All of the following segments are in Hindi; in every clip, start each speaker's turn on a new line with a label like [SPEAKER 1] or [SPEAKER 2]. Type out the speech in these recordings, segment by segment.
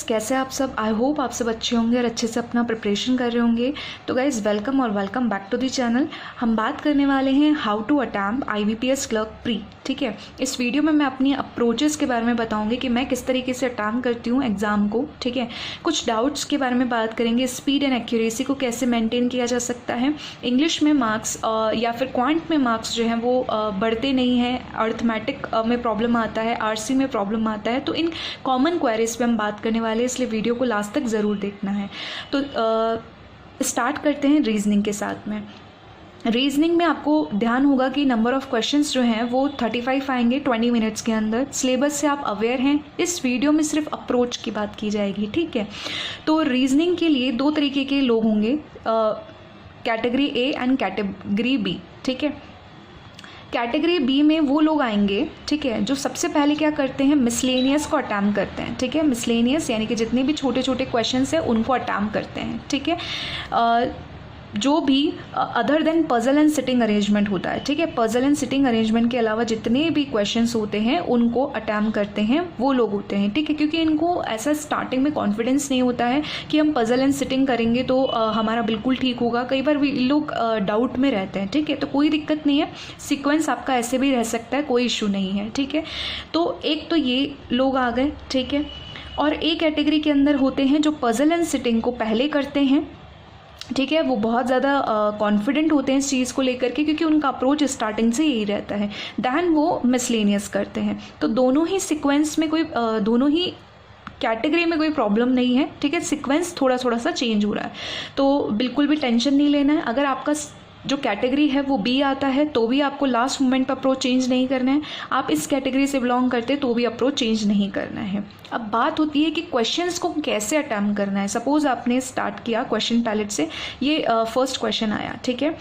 [SPEAKER 1] कैसे आप सब। आई होप आप सब अच्छे होंगे और अच्छे से अपना प्रिपरेशन कर रहे होंगे। तो गाइज़ वेलकम और welcome back to the channel. हम बात करने वाले हैं how to attempt IBPS clerk pre. ठीक है, इस वीडियो में मैं अपनी अप्रोचेस के बारे में बताऊंगी कि मैं किस तरीके से अटैम्प्ट करती हूँ एग्ज़ाम को। ठीक है, कुछ डाउट्स के बारे में बात करेंगे, स्पीड एंड एक्यूरेसी को कैसे मेंटेन किया जा सकता है। इंग्लिश में मार्क्स या फिर क्वांट में मार्क्स जो हैं वो बढ़ते नहीं हैं, अर्थमेटिक में प्रॉब्लम आता है, RC में प्रॉब्लम आता है। तो इन कॉमन क्वेरीज पे हम बात करने वाले, इसलिए वीडियो को लास्ट तक ज़रूर देखना है। तो स्टार्ट करते हैं रीजनिंग के साथ में। रीजनिंग में आपको ध्यान होगा कि नंबर ऑफ़ क्वेश्चंस जो हैं वो 35 आएंगे 20 मिनट्स के अंदर। सिलेबस से आप अवेयर हैं। इस वीडियो में सिर्फ अप्रोच की बात की जाएगी। ठीक है, तो रीजनिंग के लिए दो तरीके के लोग होंगे, category A and category B। ठीक है, कैटेगरी B में वो लोग आएंगे, ठीक है, जो सबसे पहले क्या करते हैं, मिसलेनियस को अटैम्प्ट करते हैं। ठीक है, मिसलेनियस यानी कि जितने भी छोटे छोटे क्वेश्चंस हैं उनको अटैम्प्ट करते हैं। ठीक है, जो भी other than puzzle and sitting arrangement होता है। ठीक है, पजल एंड सिटिंग अरेंजमेंट के अलावा जितने भी क्वेश्चंस होते हैं उनको अटैम्प्ट करते हैं वो लोग होते हैं। ठीक है, क्योंकि इनको ऐसा स्टार्टिंग में कॉन्फिडेंस नहीं होता है कि हम पजल एंड सिटिंग करेंगे तो हमारा बिल्कुल ठीक होगा। कई बार भी लोग डाउट में रहते हैं। ठीक है, तो कोई दिक्कत नहीं है, सीक्वेंस आपका ऐसे भी रह सकता है, कोई इशू नहीं है। ठीक है, तो एक तो ये लोग आ गए। ठीक है, और एक कैटेगरी के अंदर होते हैं जो पजल एंड सिटिंग को पहले करते हैं। ठीक है, वो बहुत ज़्यादा कॉन्फिडेंट होते हैं इस चीज़ को लेकर के, क्योंकि उनका अप्रोच स्टार्टिंग से यही रहता है। दैन वो मिसलेनियस करते हैं। तो दोनों ही सीक्वेंस में कोई दोनों ही कैटेगरी में कोई प्रॉब्लम नहीं है। ठीक है, सीक्वेंस थोड़ा थोड़ा सा चेंज हो रहा है, तो बिल्कुल भी टेंशन नहीं लेना है। अगर आपका जो कैटेगरी है वो B आता है तो भी आपको लास्ट मोमेंट पर अप्रोच चेंज नहीं करना है। आप इस कैटेगरी से बिलोंग करते तो भी अप्रोच चेंज नहीं करना है। अब बात होती है कि क्वेश्चंस को कैसे अटैम्प्ट करना है। सपोज आपने स्टार्ट किया क्वेश्चन पैलेट से, ये फर्स्ट क्वेश्चन आया। ठीक है,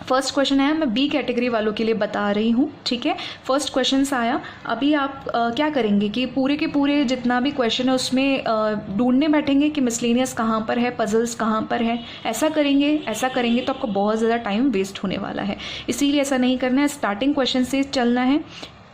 [SPEAKER 1] फर्स्ट क्वेश्चन आया, मैं B कैटेगरी वालों के लिए बता रही हूँ। ठीक है, फर्स्ट क्वेश्चन आया। अभी आप क्या करेंगे कि पूरे के पूरे जितना भी क्वेश्चन है उसमें ढूंढने बैठेंगे कि मिसलेनियस कहाँ पर है, पजल्स कहाँ पर है। ऐसा करेंगे तो आपको बहुत ज़्यादा टाइम वेस्ट होने वाला है। इसीलिए ऐसा नहीं करना है, स्टार्टिंग क्वेश्चन से चलना है,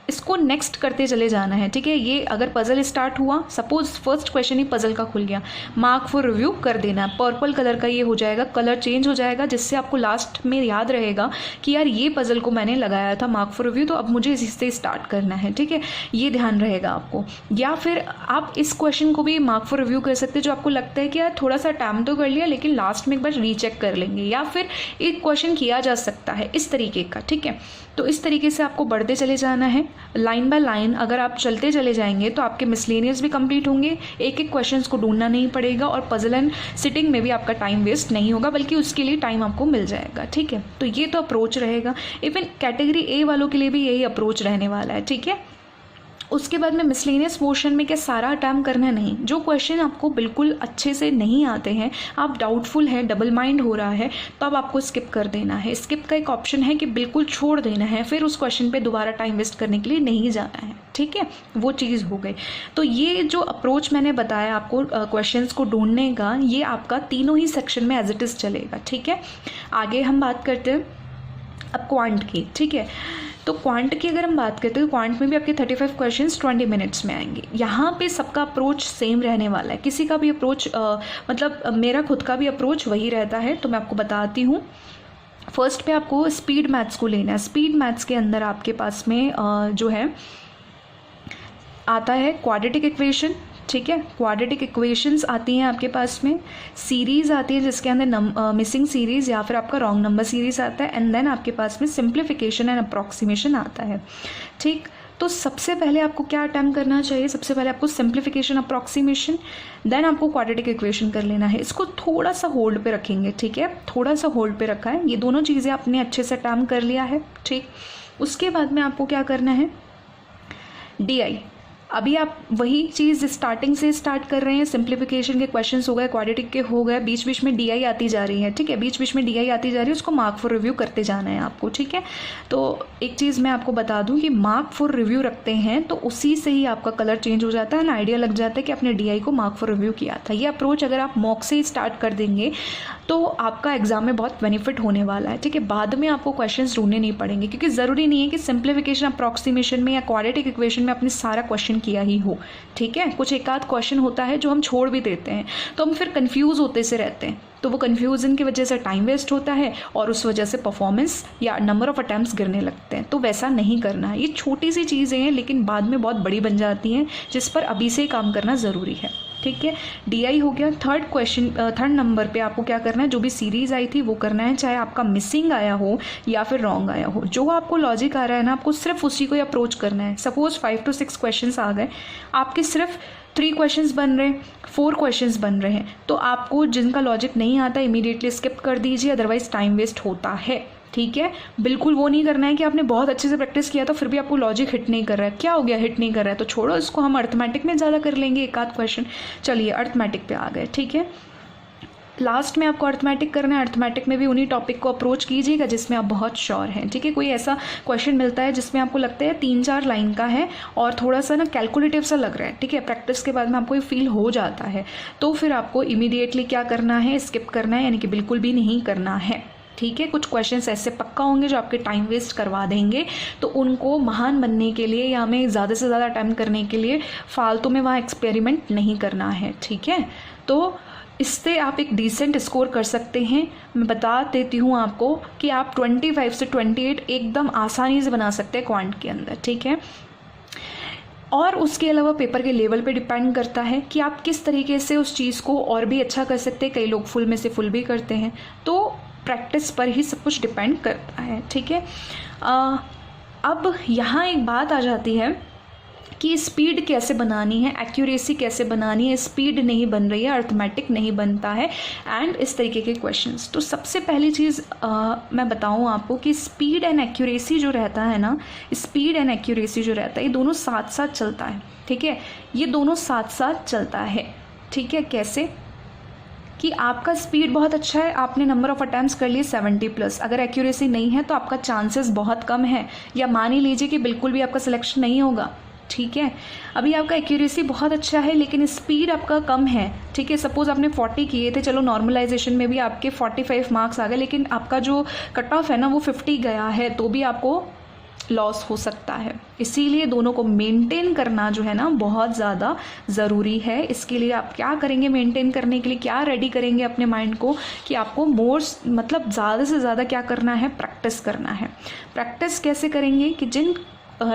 [SPEAKER 1] इसको नेक्स्ट करते चले जाना है। ठीक है, ये अगर पजल स्टार्ट हुआ, सपोज फर्स्ट क्वेश्चन ही पजल का खुल गया, मार्क फॉर रिव्यू कर देना। पर्पल कलर का ये हो जाएगा, कलर चेंज हो जाएगा, जिससे आपको लास्ट में याद रहेगा कि यार ये पजल को मैंने लगाया था मार्क फॉर रिव्यू, तो अब मुझे इससे स्टार्ट करना है। ठीक है, ये ध्यान रहेगा आपको। या फिर आप इस क्वेश्चन को भी मार्क फॉर रिव्यू कर सकते हैं, जो आपको लगता है कि यार थोड़ा सा टाइम तो कर लिया लेकिन लास्ट में एक बार रीचेक कर लेंगे, या फिर एक क्वेश्चन किया जा सकता है इस तरीके का। ठीक है, तो इस तरीके से आपको बढ़ते चले जाना है लाइन बाय लाइन। अगर आप चलते चले जाएंगे तो आपके मिसलेनियस भी कंप्लीट होंगे, एक एक क्वेश्चंस को ढूंढना नहीं पड़ेगा, और पजल एंड सिटिंग में भी आपका टाइम वेस्ट नहीं होगा, बल्कि उसके लिए टाइम आपको मिल जाएगा। ठीक है, तो ये तो अप्रोच रहेगा। इवन कैटेगरी A वालों के लिए भी यही अप्रोच रहने वाला है। ठीक है, उसके बाद में मिसलेनियस पोर्शन में क्या सारा अटैम्प्ट करना नहीं। जो क्वेश्चन आपको बिल्कुल अच्छे से नहीं आते हैं, आप डाउटफुल हैं, डबल माइंड हो रहा है, तो अब आपको स्किप कर देना है। स्किप का एक ऑप्शन है कि बिल्कुल छोड़ देना है, फिर उस क्वेश्चन पे दोबारा टाइम वेस्ट करने के लिए नहीं जाना है। ठीक है, वो चीज़ हो गई। तो ये जो अप्रोच मैंने बताया आपको क्वेश्चंस को ढूंढने का, ये आपका तीनों ही सेक्शन में एज इट इज़ चलेगा। ठीक है, आगे हम बात करते हैं अब क्वांट की। ठीक है, तो क्वांट की अगर हम बात करते हैं तो क्वांट में भी आपके 35 क्वेश्चंस 20 मिनट्स में आएंगे। यहाँ पे सबका अप्रोच सेम रहने वाला है, किसी का भी अप्रोच मतलब मेरा खुद का भी अप्रोच वही रहता है। तो मैं आपको बताती हूँ। फर्स्ट पे आपको स्पीड मैथ्स को लेना है। स्पीड मैथ्स के अंदर आपके पास में जो है आता है क्वाड्रेटिक इक्वेशन। ठीक है, क्वाड्रेटिक इक्वेशंस आती हैं आपके पास में, सीरीज़ आती है जिसके अंदर मिसिंग सीरीज़ या फिर आपका रॉन्ग नंबर सीरीज़ आता है, एंड देन आपके पास में सिंप्लीफिकेशन एंड अप्रॉक्सीमेशन आता है। ठीक, तो सबसे पहले आपको क्या अटैम्प्ट करना चाहिए, सबसे पहले आपको सिंप्लीफिकेशन अप्रॉक्सीमेशन, देन आपको क्वाड्रेटिक इक्वेशन कर लेना है। इसको थोड़ा सा होल्ड पे रखेंगे। ठीक है, थोड़ा सा होल्ड पे रखा है, ये दोनों चीज़ें आपने अच्छे से अटैम्प्ट कर लिया है। ठीक, उसके बाद में आपको क्या करना है, DI। अभी आप वही चीज़ स्टार्टिंग से स्टार्ट कर रहे हैं। सिंप्लीफिकेशन के क्वेश्चंस हो गए, क्वाड्रेटिक के हो गए, बीच बीच में DI आती जा रही है। ठीक है, बीच बीच में DI आती जा रही है, उसको मार्क फॉर रिव्यू करते जाना है आपको। ठीक है, तो एक चीज़ मैं आपको बता दूं कि मार्क फॉर रिव्यू रखते हैं तो उसी से ही आपका कलर चेंज हो जाता है ना, आइडिया लग जाता है कि आपने DI को मार्क फॉर रिव्यू किया था। ये अप्रोच अगर आप मॉक से ही स्टार्ट कर देंगे तो आपका एग्जाम में बहुत बेनिफिट होने वाला है, ठीक है। बाद में आपको क्वेश्चंस ढूंढने नहीं पड़ेंगे, क्योंकि ज़रूरी नहीं है कि सिंप्लीफिकेशन अप्रॉक्सीमेशन में या क्वाड्रेटिक इक्वेशन में आपने सारा क्वेश्चन किया ही हो, ठीक है। कुछ एक आध क्वेश्चन होता है जो हम छोड़ भी देते हैं, तो हम फिर कंफ्यूज होते से रहते हैं, तो वो कन्फ्यूज़न की वजह से टाइम वेस्ट होता है और उस वजह से परफॉर्मेंस या नंबर ऑफ अटैम्प्ट्स गिरने लगते हैं। तो वैसा नहीं करना है। ये छोटी सी चीज़ें हैं लेकिन बाद में बहुत बड़ी बन जाती हैं, जिस पर अभी से ही काम करना ज़रूरी है, ठीक है। DI हो गया। थर्ड नंबर पे आपको क्या करना है, जो भी सीरीज़ आई थी वो करना है, चाहे आपका मिसिंग आया हो या फिर रॉन्ग आया हो। जो आपको लॉजिक आ रहा है ना, आपको सिर्फ उसी को अप्रोच करना है। सपोज 5 to 6 क्वेश्चंस आ गए, आपके सिर्फ 3 क्वेश्चंस बन रहे हैं, 4 क्वेश्चंस बन रहे हैं, तो आपको जिनका लॉजिक नहीं आता इमीडिएटली स्किप कर दीजिए, अदरवाइज टाइम वेस्ट होता है, ठीक है। बिल्कुल वो नहीं करना है कि आपने बहुत अच्छे से प्रैक्टिस किया तो फिर भी आपको लॉजिक हिट नहीं कर रहा है, क्या हो गया हिट नहीं कर रहा है, तो छोड़ो इसको, हम अर्थमेटिक में ज़्यादा कर लेंगे एक आध क्वेश्चन। चलिए अर्थमेटिक पे आ गए, ठीक है। लास्ट में आपको अर्थमेटिक करना है। अर्थमेटिक में भी उन्हीं टॉपिक को अप्रोच कीजिएगा जिसमें आप बहुत श्योर हैं, ठीक है। कोई ऐसा क्वेश्चन मिलता है जिसमें आपको लगता है 3-4 लाइन का है और थोड़ा सा ना कैलकुलेटिव सा लग रहा है, ठीक है, प्रैक्टिस के बाद में आपको ये फील हो जाता है, तो फिर आपको इमीडिएटली क्या करना है, स्किप करना है, यानी कि बिल्कुल भी नहीं करना है, ठीक है। कुछ क्वेश्चंस ऐसे पक्का होंगे जो आपके टाइम वेस्ट करवा देंगे, तो उनको महान बनने के लिए या हमें ज़्यादा से ज़्यादा अटेम्प्ट करने के लिए फालतू में वहाँ एक्सपेरिमेंट नहीं करना है, ठीक है। तो इससे आप एक डिसेंट स्कोर कर सकते हैं। मैं बता देती हूँ आपको कि आप 25 से 28 एकदम आसानी से बना सकते हैं क्वांट के अंदर, ठीक है। और उसके अलावा पेपर के लेवल पे डिपेंड करता है कि आप किस तरीके से उस चीज़ को और भी अच्छा कर सकते हैं। कई लोग फुल में से फुल भी करते हैं, तो प्रैक्टिस पर ही सब कुछ डिपेंड करता है, ठीक है। अब यहाँ एक बात आ जाती है कि स्पीड कैसे बनानी है, एक्यूरेसी कैसे बनानी है। स्पीड नहीं बन रही है, अर्थमेटिक नहीं बनता है, एंड इस तरीके के क्वेश्चंस। तो सबसे पहली चीज़ मैं बताऊं आपको कि स्पीड एंड एक्यूरेसी जो रहता है ना, स्पीड एंड एक्यूरेसी जो रहता है, ये दोनों साथ साथ चलता है, ठीक है। ये दोनों साथ साथ चलता है, ठीक है। कैसे कि आपका स्पीड बहुत अच्छा है, आपने नंबर ऑफ अटैम्प्ट्स कर लिए 70+, अगर एक्यूरेसी नहीं है तो आपका चांसेस बहुत कम है, या मान ही लीजिए कि बिल्कुल भी आपका सिलेक्शन नहीं होगा, ठीक है। अभी आपका एक्यूरेसी बहुत अच्छा है लेकिन स्पीड आपका कम है, ठीक है। सपोज आपने 40 किए थे, चलो नॉर्मलाइजेशन में भी आपके 45 मार्क्स आ गए, लेकिन आपका जो कट ऑफ है ना वो 50 गया है, तो भी आपको लॉस हो सकता है। इसीलिए दोनों को मेंटेन करना जो है ना बहुत ज़्यादा ज़रूरी है। इसके लिए आप क्या करेंगे, मेंटेन करने के लिए क्या रेडी करेंगे अपने माइंड को कि आपको मतलब ज़्यादा से ज़्यादा क्या करना है, प्रैक्टिस करना है। प्रैक्टिस कैसे करेंगे कि जिन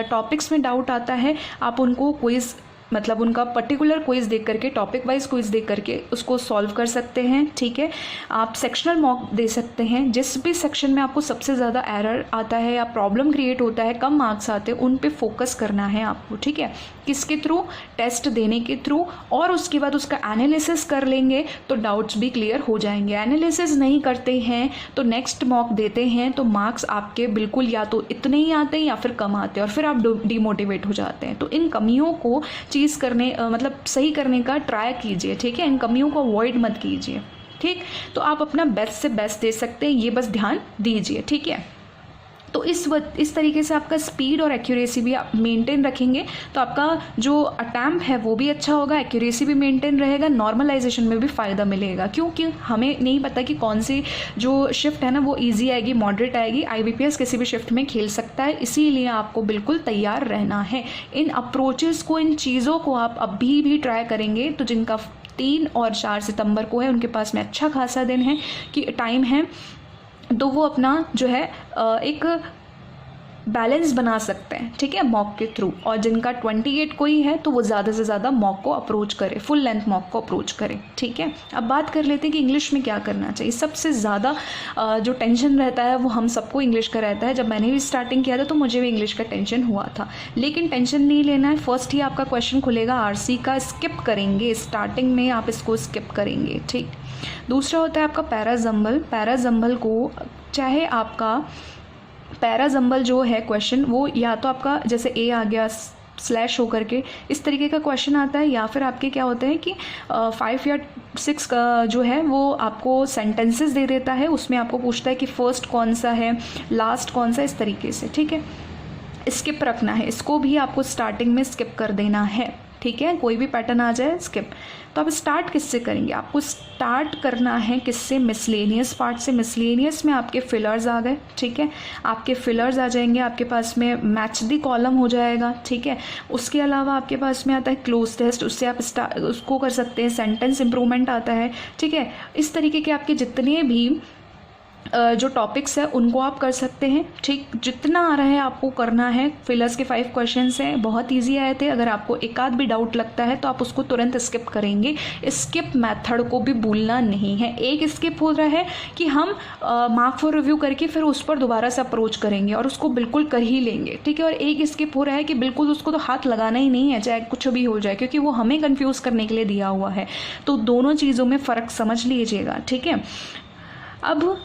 [SPEAKER 1] टॉपिक्स में डाउट आता है आप उनको क्विज़, मतलब उनका पर्टिकुलर क्विज देख करके, टॉपिक वाइज क्विज देख करके उसको सॉल्व कर सकते हैं, ठीक है। आप सेक्शनल मॉक दे सकते हैं, जिस भी सेक्शन में आपको सबसे ज़्यादा एरर आता है या प्रॉब्लम क्रिएट होता है, कम मार्क्स आते हैं, उन पे फोकस करना है आपको, ठीक है। किसके थ्रू, टेस्ट देने के थ्रू, और उसके बाद उसका एनालिसिस कर लेंगे तो डाउट्स भी क्लियर हो जाएंगे। एनालिसिस नहीं करते हैं तो नेक्स्ट मॉक देते हैं तो मार्क्स आपके बिल्कुल या तो इतने ही आते हैं या फिर कम आते हैं, और फिर आप डिमोटिवेट हो जाते हैं। तो इन कमियों को चीज़ करने मतलब सही करने का ट्राई कीजिए, ठीक है। इन कमियों को अवॉइड मत कीजिए, ठीक। तो आप अपना बेस्ट से बेस्ट दे सकते हैं, ये बस ध्यान दीजिए, ठीक है। तो इस तरीके से आपका स्पीड और एक्यूरेसी भी आप मेंटेन रखेंगे तो आपका जो अटैम्प्ट है वो भी अच्छा होगा, एक्यूरेसी भी मेंटेन रहेगा, नॉर्मलाइजेशन में भी फ़ायदा मिलेगा। क्योंकि हमें नहीं पता कि कौन सी जो शिफ्ट है ना वो इजी आएगी, मॉडरेट आएगी, IBPS किसी भी शिफ्ट में खेल सकता है। इसीलिए आपको बिल्कुल तैयार रहना है। इन अप्रोचेस को, इन चीज़ों को आप अभी भी ट्राई करेंगे तो जिनका 3 और 4 सितंबर को है उनके पास में अच्छा खासा दिन है कि टाइम है, तो वो अपना जो है एक बैलेंस बना सकते हैं, ठीक है, मॉक के थ्रू। और जिनका 28 को ही है तो वो ज़्यादा से ज़्यादा मॉक को अप्रोच करे, फुल लेंथ मॉक को अप्रोच करे, ठीक है। अब बात कर लेते हैं कि इंग्लिश में क्या करना चाहिए। सबसे ज़्यादा जो टेंशन रहता है वो हम सबको इंग्लिश का रहता है। जब मैंने भी स्टार्टिंग किया था तो मुझे भी इंग्लिश का टेंशन हुआ था, लेकिन टेंशन नहीं लेना है। फर्स्ट ही आपका क्वेश्चन खुलेगा RC का, स्किप करेंगे, स्टार्टिंग में आप इसको स्किप करेंगे, ठीक। दूसरा होता है आपका पैराजम्बल। पैराजम्बल को चाहे आपका पैराजम्बल जो है क्वेश्चन वो या तो आपका जैसे A आ गया स्लैश होकर के इस तरीके का क्वेश्चन आता है, या फिर आपके क्या होता है कि 5 या 6 का जो है वो आपको सेंटेंसेस दे देता है, उसमें आपको पूछता है कि फर्स्ट कौन सा है, लास्ट कौन सा, इस तरीके से, ठीक है। स्किप रखना है, इसको भी आपको स्टार्टिंग में स्किप कर देना है, ठीक है, कोई भी पैटर्न आ जाए स्किप। तो आप स्टार्ट किससे करेंगे? आपको स्टार्ट करना है किससे? मिसलेनियस पार्ट से। मिसलेनियस में आपके फिलर्स आ गए, ठीक है, आपके फिलर्स आ जाएंगे, आपके पास में मैच द कॉलम हो जाएगा, ठीक है। उसके अलावा आपके पास में आता है क्लोज टेस्ट, उससे आप उसको कर सकते हैं। सेंटेंस इंप्रूवमेंट आता है, ठीक है। इस तरीके के आपके जितने भी जो टॉपिक्स है उनको आप कर सकते हैं, ठीक। जितना आ रहा है आपको करना है। फिलर्स के 5 क्वेश्चंस हैं, बहुत इजी आए थे। अगर आपको एक आध भी डाउट लगता है तो आप उसको तुरंत स्किप करेंगे। स्किप मेथड को भी भूलना नहीं है। एक स्किप हो रहा है कि हम मार्क फॉर रिव्यू करके फिर उस पर दोबारा से अप्रोच करेंगे और उसको बिल्कुल कर ही लेंगे, ठीक है। और एक स्किप हो रहा है कि बिल्कुल उसको तो हाथ लगाना ही नहीं है, चाहे कुछ भी हो जाए, क्योंकि वो हमें कन्फ्यूज़ करने के लिए दिया हुआ है। तो दोनों चीज़ों में फ़र्क समझ लीजिएगा, ठीक है। अब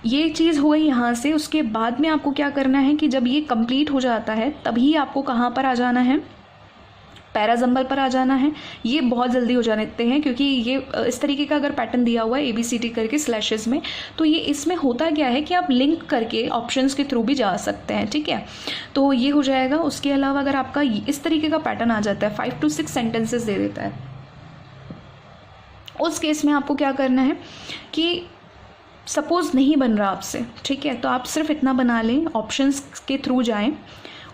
[SPEAKER 1] ये चीज़ हो गई यहाँ से। उसके बाद में आपको क्या करना है कि जब ये कंप्लीट हो जाता है तभी आपको कहाँ पर आ जाना है? पैराजम्बल पर आ जाना है। ये बहुत जल्दी हो जाते हैं क्योंकि ये इस तरीके का अगर पैटर्न दिया हुआ है ABCD करके स्लैशेस में, तो ये इसमें होता क्या है कि आप लिंक करके ऑप्शंस के थ्रू भी जा सकते हैं, ठीक है। तो ये हो जाएगा। उसके अलावा अगर आपका इस तरीके का पैटर्न आ जाता है, 5 to 6 सेंटेंसेस दे देता है, उस केस में आपको क्या करना है कि सपोज़ नहीं बन रहा आपसे, ठीक है, तो आप सिर्फ इतना बना लें, ऑप्शंस के थ्रू जाएं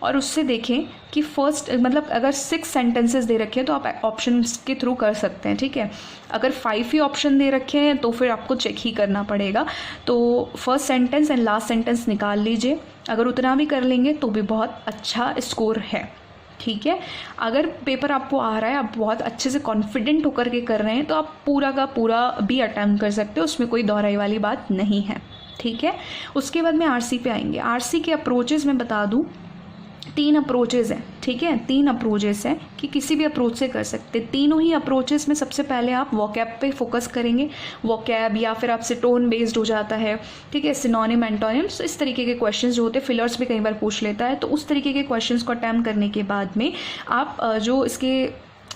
[SPEAKER 1] और उससे देखें कि फर्स्ट मतलब अगर 6 सेंटेंसेस दे रखे हैं तो आप ऑप्शंस के थ्रू कर सकते हैं, ठीक है। अगर 5 ही ऑप्शन दे रखे हैं तो फिर आपको चेक ही करना पड़ेगा। तो first sentence and last sentence निकाल लीजिए। अगर उतना भी कर लेंगे तो भी बहुत अच्छा स्कोर है, ठीक है। अगर पेपर आपको आ रहा है, आप बहुत अच्छे से कॉन्फिडेंट होकर के कर रहे हैं, तो आप पूरा का पूरा भी अटैम्प्ट कर सकते हो, उसमें कोई दोहराई वाली बात नहीं है, ठीक है। उसके बाद में RC पे आएंगे। RC के अप्रोचेज़ मैं बता दूं, 3 अप्रोचेज़ हैं, ठीक है। 3 अप्रोचेज़ हैं कि किसी भी अप्रोच से कर सकते। तीनों ही अप्रोचेज़ में सबसे पहले आप वोकैब पे फोकस करेंगे। वोकैब या फिर आपसे टोन बेस्ड हो जाता है, ठीक है, सिनोनिम एंटोनिम्स, इस तरीके के क्वेश्चंस जो होते हैं, फिलर्स भी कई बार पूछ लेता है, तो उस तरीके के क्वेश्चंस को अटैम्प्ट करने के बाद में आप जो इसके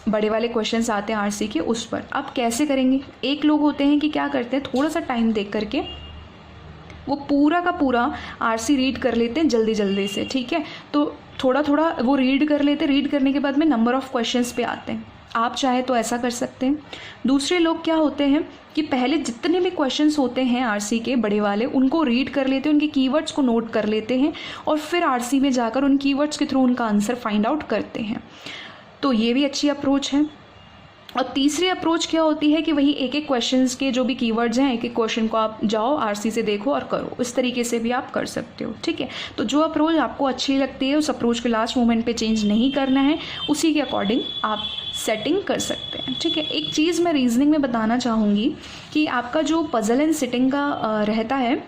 [SPEAKER 1] बड़े वाले क्वेश्चंस आते हैं RC के, उस पर आप कैसे करेंगे। एक लोग होते हैं कि क्या करते हैं, थोड़ा सा टाइम देख करके वो पूरा का पूरा RC रीड कर लेते हैं जल्दी जल्दी से, ठीक है। तो थोड़ा थोड़ा वो रीड कर लेते हैं, रीड करने के बाद में नंबर ऑफ़ क्वेश्चंस पे आते हैं। आप चाहे तो ऐसा कर सकते हैं। दूसरे लोग क्या होते हैं कि पहले जितने भी क्वेश्चंस होते हैं RC के बड़े वाले, उनको रीड कर लेते हैं, उनके कीवर्ड्स को नोट कर लेते हैं और फिर RC में जाकर उन कीवर्ड्स के थ्रू उनका आंसर फाइंड आउट करते हैं। तो ये भी अच्छी अप्रोच है। और तीसरी अप्रोच क्या होती है कि वही एक एक क्वेश्चंस के जो भी कीवर्ड्स हैं, एक एक क्वेश्चन को आप जाओ RC से देखो और करो। इस तरीके से भी आप कर सकते हो, ठीक है। तो जो अप्रोच आपको अच्छी लगती है उस अप्रोच के लास्ट मोमेंट पे चेंज नहीं करना है, उसी के अकॉर्डिंग आप सेटिंग कर सकते हैं, ठीक है। एक चीज़ मैं रीजनिंग में बताना चाहूँगी कि आपका जो पजल एंड सिटिंग का रहता है,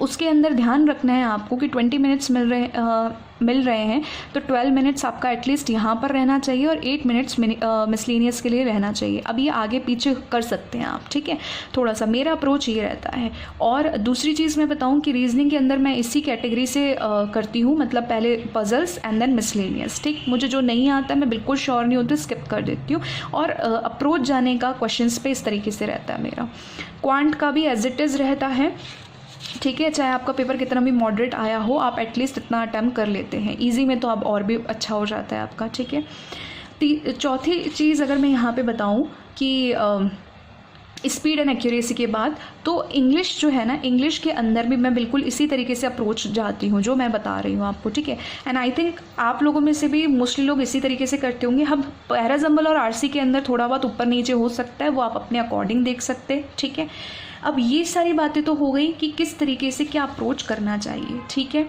[SPEAKER 1] उसके अंदर ध्यान रखना है आपको कि 20 मिनट्स मिल रहे हैं तो 12 मिनट्स आपका एटलीस्ट यहाँ पर रहना चाहिए और 8 मिनट्स मिसलेनियस के लिए रहना चाहिए। अब ये आगे पीछे कर सकते हैं आप, ठीक है। थोड़ा सा मेरा अप्रोच ये रहता है। और दूसरी चीज़ मैं बताऊँ कि रीजनिंग के अंदर मैं इसी कैटेगरी से करती हूँ, मतलब पहले पजल्स एंड देन मिसलेनियस, ठीक। मुझे जो नहीं आता मैं बिल्कुल श्योर नहीं होती, स्किप कर देती हूँ। और अप्रोच जाने का क्वेश्चंस पे इस तरीके से रहता है मेरा। क्वांट का भी एज इट इज़ रहता है, ठीक है। चाहे आपका पेपर कितना भी मॉडरेट आया हो, आप एटलीस्ट इतना अटैम्प्ट कर लेते हैं। इजी में तो अब और भी अच्छा हो जाता है आपका, ठीक है। चौथी चीज़ अगर मैं यहाँ पे बताऊँ कि स्पीड एंड एक्यूरेसी के बाद, तो इंग्लिश जो है ना, इंग्लिश के अंदर भी मैं बिल्कुल इसी तरीके से अप्रोच जाती हूँ जो मैं बता रही हूँ आपको, ठीक है। एंड आई थिंक आप लोगों में से भी मोस्टली लोग इसी तरीके से करते होंगे। हम पैराजम्बल और RC के अंदर थोड़ा बहुत ऊपर नीचे हो सकता है, वो आप अपने अकॉर्डिंग देख सकते हैं, ठीक है। अब ये सारी बातें तो हो गई कि किस तरीके से क्या अप्रोच करना चाहिए, ठीक है।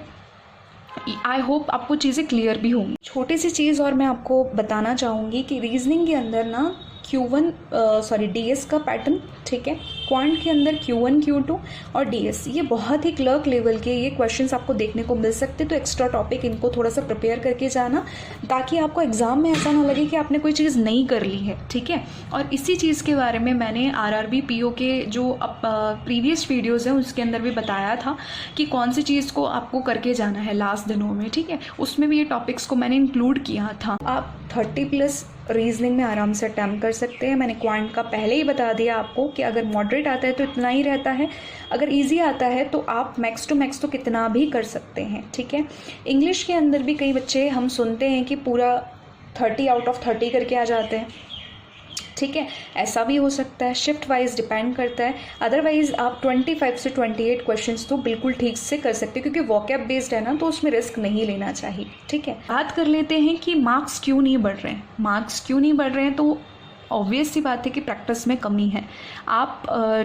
[SPEAKER 1] आई होप आपको चीज़ें क्लियर भी होंगी। छोटी सी चीज़ और मैं आपको बताना चाहूँगी कि रीजनिंग के अंदर ना DS का पैटर्न, ठीक है। क्वांट के अंदर Q1 Q2 और DS, ये बहुत ही क्लर्क लेवल के ये क्वेश्चंस आपको देखने को मिल सकते। तो एक्स्ट्रा टॉपिक इनको थोड़ा सा प्रिपेयर करके जाना, ताकि आपको एग्जाम में ऐसा ना लगे कि आपने कोई चीज़ नहीं कर ली है, ठीक है। और इसी चीज़ के बारे में मैंने RRB PO के जो प्रीवियस वीडियोज़ हैं उसके अंदर भी बताया था कि कौन सी चीज़ को आपको करके जाना है लास्ट दिनों में, ठीक है। उसमें भी ये टॉपिक्स को मैंने इंक्लूड किया था। आप 30+ रीजनिंग में आराम से अटैम्प्ट कर सकते हैं। मैंने क्वांट का पहले ही बता दिया आपको कि अगर मॉडरेट आता है तो इतना ही रहता है, अगर इजी आता है तो आप मैक्स टू मैक्स तो कितना भी कर सकते हैं, ठीक है। इंग्लिश के अंदर भी कई बच्चे हम सुनते हैं कि पूरा 30 आउट ऑफ 30 करके आ जाते हैं, ठीक है। ऐसा भी हो सकता है, शिफ्ट वाइज डिपेंड करता है। अदरवाइज आप 25 से 28 क्वेश्चंस तो बिल्कुल ठीक से कर सकते हैं, क्योंकि वोकैब बेस्ड है ना, तो उसमें रिस्क नहीं लेना चाहिए, ठीक है। बात कर लेते हैं कि मार्क्स क्यों नहीं बढ़ रहे हैं। मार्क्स क्यों नहीं बढ़ रहे हैं, तो ऑब्वियस सी बात है कि प्रैक्टिस में कमी है। आप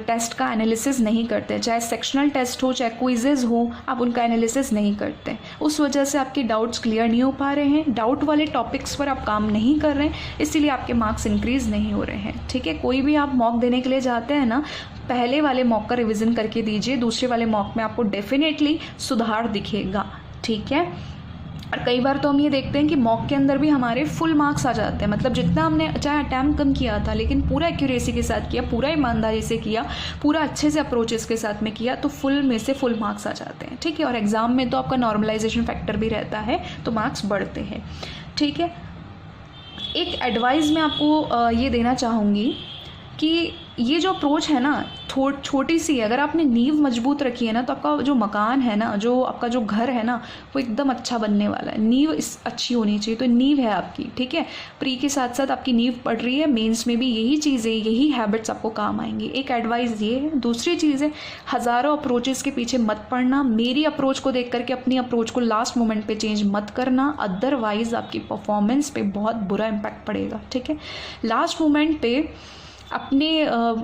[SPEAKER 1] टेस्ट का एनालिसिस नहीं करते, चाहे सेक्शनल टेस्ट हो चाहे क्विजेज हो, आप उनका एनालिसिस नहीं करते। उस वजह से आपके डाउट्स क्लियर नहीं हो पा रहे हैं, डाउट वाले टॉपिक्स पर आप काम नहीं कर रहे हैं, इसीलिए आपके मार्क्स इंक्रीज़ नहीं हो रहे हैं, ठीक है। कोई भी आप मॉक देने के लिए जाते हैं ना, पहले वाले मॉक का रिविज़न करके दीजिए, दूसरे वाले मॉक में आपको डेफिनेटली सुधार दिखेगा, ठीक है। और कई बार तो हम ये देखते हैं कि मॉक के अंदर भी हमारे फुल मार्क्स आ जाते हैं, मतलब जितना हमने चाहे अटैम्प्ट कम किया था लेकिन पूरा एक्यूरेसी के साथ किया, पूरा ईमानदारी से किया, पूरा अच्छे से अप्रोचेस के साथ में किया, तो फुल में से फुल मार्क्स आ जाते हैं, ठीक है। और एग्ज़ाम में तो आपका नॉर्मलाइजेशन फैक्टर भी रहता है, तो मार्क्स बढ़ते हैं, ठीक है। एक एडवाइस मैं आपको ये देना चाहूँगी कि ये जो अप्रोच है ना, छोटी सी है, अगर आपने नींव मजबूत रखी है ना, तो आपका जो मकान है ना, जो आपका जो घर है ना, वो एकदम अच्छा बनने वाला है। नींव अच्छी होनी चाहिए, तो नींव है आपकी, ठीक है। प्री के साथ साथ आपकी नींव पड़ रही है, मेंस में भी यही चीज़ें, यही हैबिट्स आपको काम आएंगी। एक एडवाइस ये है। दूसरी चीज़ है, हज़ारों अप्रोचेस के पीछे मत पड़ना। मेरी अप्रोच को देख करके अपनी अप्रोच को लास्ट मोमेंट पर चेंज मत करना, अदरवाइज़ आपकी परफॉर्मेंस पर बहुत बुरा इम्पैक्ट पड़ेगा, ठीक है। लास्ट मोमेंट पर अपने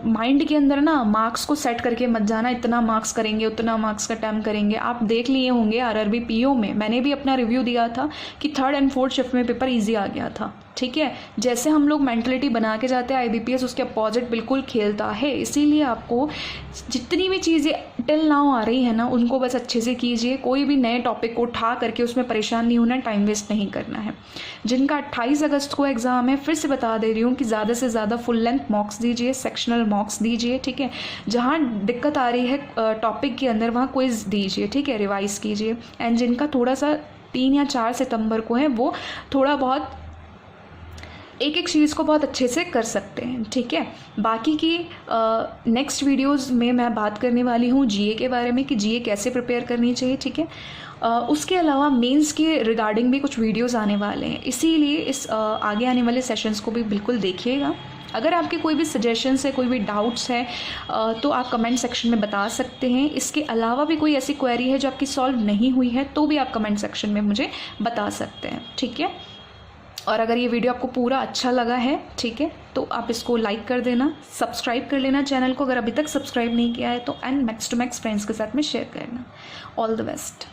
[SPEAKER 1] माइंड के अंदर ना मार्क्स को सेट करके मत जाना, इतना मार्क्स करेंगे, उतना मार्क्स का अटैम्प्ट करेंगे। आप देख लिए होंगे आरआरबी पीओ में, मैंने भी अपना रिव्यू दिया था कि 3rd and 4th शिफ्ट में पेपर इजी आ गया था, ठीक है। जैसे हम लोग मेंटलिटी बना के जाते हैं आईबीपीएस, उसके अपोजिट बिल्कुल खेलता है। इसीलिए आपको जितनी भी चीज़ें टिल नाउ आ रही है ना, उनको बस अच्छे से कीजिए। कोई भी नए टॉपिक को उठा करके उसमें परेशान नहीं होना, टाइम वेस्ट नहीं करना है। जिनका 28 अगस्त को एग्ज़ाम है, फिर से बता दे रही हूँ कि ज़्यादा से ज़्यादा फुल लेंथ मॉक्स दीजिए, सेक्शनल मॉक्स दीजिए, ठीक है। जहाँ दिक्कत आ रही है टॉपिक के अंदर, वहाँ क्विज दीजिए, ठीक है, रिवाइज कीजिए। एंड जिनका थोड़ा सा 3 या 4 सितंबर को है, वो थोड़ा बहुत एक एक चीज़ को बहुत अच्छे से कर सकते हैं, ठीक है। बाकी की नेक्स्ट वीडियोस में मैं बात करने वाली हूँ जीए के बारे में, कि जीए कैसे प्रिपेयर करनी चाहिए, ठीक है। उसके अलावा मेंस के रिगार्डिंग भी कुछ वीडियोस आने वाले हैं, इसीलिए इस आगे आने वाले सेशंस को भी बिल्कुल देखिएगा। अगर आपके कोई भी सजेशंस है, कोई भी डाउट्स है, तो आप कमेंट सेक्शन में बता सकते हैं। इसके अलावा भी कोई ऐसी क्वेरी है जो आपकी सॉल्व नहीं हुई है, तो भी आप कमेंट सेक्शन में मुझे बता सकते हैं, ठीक है। और अगर ये वीडियो आपको पूरा अच्छा लगा है, ठीक है, तो आप इसको लाइक कर देना, सब्सक्राइब कर लेना चैनल को अगर अभी तक सब्सक्राइब नहीं किया है तो, and max to max friends के साथ में शेयर करना। All the best.